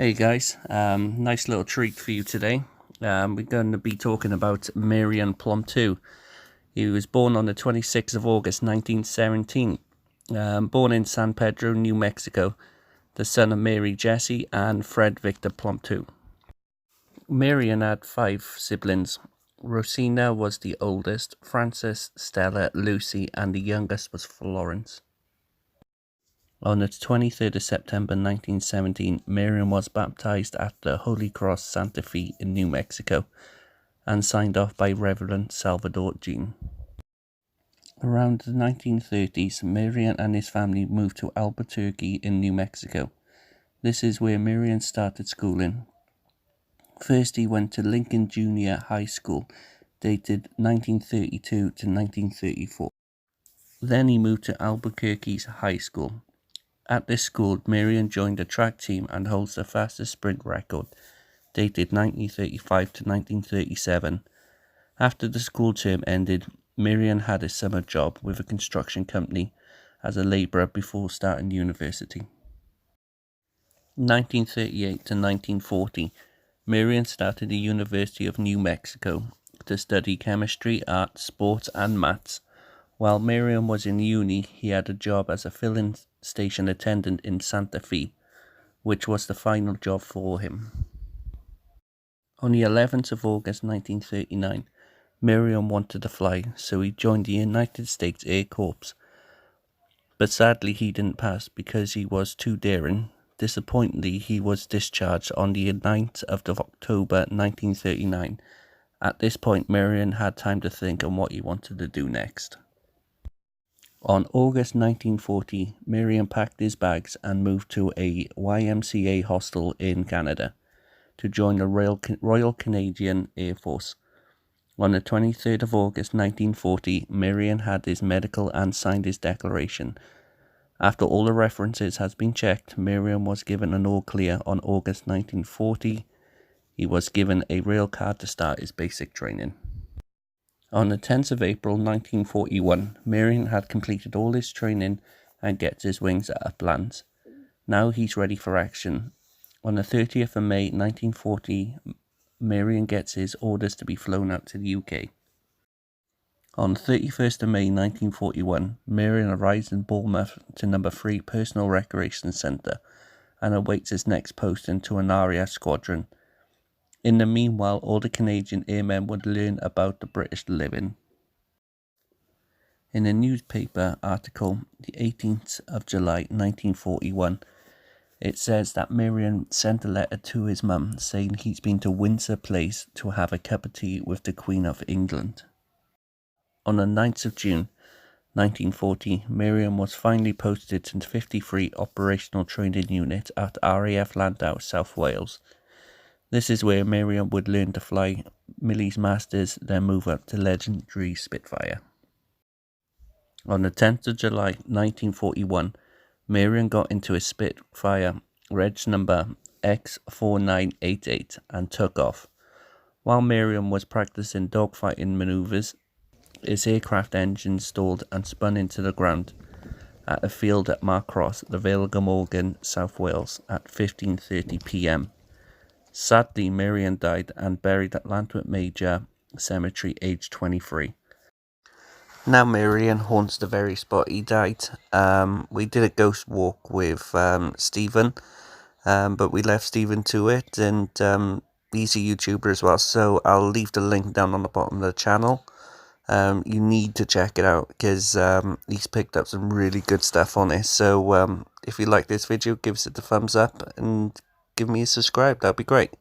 Hey guys, nice little treat for you today. We're going to be talking about Marion Plomteaux. He was born on the 26th of August 1917, born in San Pedro, New Mexico, the son of Mary Jessie and Fred Victor Plomteaux. Marion had 5 siblings. Rosina was the oldest, Frances, Stella, Lucy, and the youngest was Florence. On the 23rd of September 1917, Marion was baptized at the Holy Cross Santa Fe in New Mexico and signed off by Reverend Salvador Jean. Around the 1930s, Marion and his family moved to Albuquerque in New Mexico. This is where Marion started schooling. First, he went to Lincoln Junior High School, dated 1932 to 1934. Then he moved to Albuquerque High School. At this school, Marion joined the track team and holds the fastest sprint record, dated 1935 to 1937. After the school term ended, Marion had a summer job with a construction company as a labourer before starting university. 1938 to 1940, Marion started the University of New Mexico to study chemistry, art, sports and maths. While Marion was in uni, he had a job as a filling station attendant in Santa Fe, which was the final job for him. On the 11th of August 1939, Marion wanted to fly, so he joined the United States Air Corps. But sadly he didn't pass because he was too daring. Disappointingly, he was discharged on the 9th of October 1939. At this point, Marion had time to think on what he wanted to do next. On August 1940, Marion packed his bags and moved to a YMCA hostel in Canada to join the Royal Canadian Air Force. On the 23rd of August 1940, Marion had his medical and signed his declaration. After all the references has been checked, Marion was given an all clear on August 1940. He was given a rail card to start his basic training. On the 10th of April 1941, Marion had completed all his training and gets his wings at Uplands. Now he's ready for action. On the 30th of May 1940, Marion gets his orders to be flown out to the UK. On the 31st of May 1941, Marion arrives in Bournemouth to No. 3 Personal Recreation Centre and awaits his next posting to an RAF squadron. In the meanwhile, all the Canadian airmen would learn about the British living. In a newspaper article, the 18th of July 1941, it says that Marion sent a letter to his mum saying he's been to Windsor Place to have a cup of tea with the Queen of England. On the 9th of June 1940, Marion was finally posted to the 53 Operational Training Unit at RAF Landau, South Wales. This is where Marion would learn to fly Millie's Masters, then move up to legendary Spitfire. On the 10th of July 1941, Marion got into a Spitfire, reg number X4988, and took off. While Marion was practicing dogfighting maneuvers, his aircraft engine stalled and spun into the ground at a field at Marcross, the Vale of Glamorgan, South Wales, at 15:30 p.m. Sadly, Marion died and buried at Llantwit Major Cemetery, aged 23. Now Marion haunts the very spot he died. We did a ghost walk with Stephen, but we left Stephen to it, and he's a YouTuber as well, so I'll leave the link down on the bottom of the channel. You need to check it out because he's picked up some really good stuff on it. So if you like this video, give us a thumbs up and give me a subscribe. That'd be great.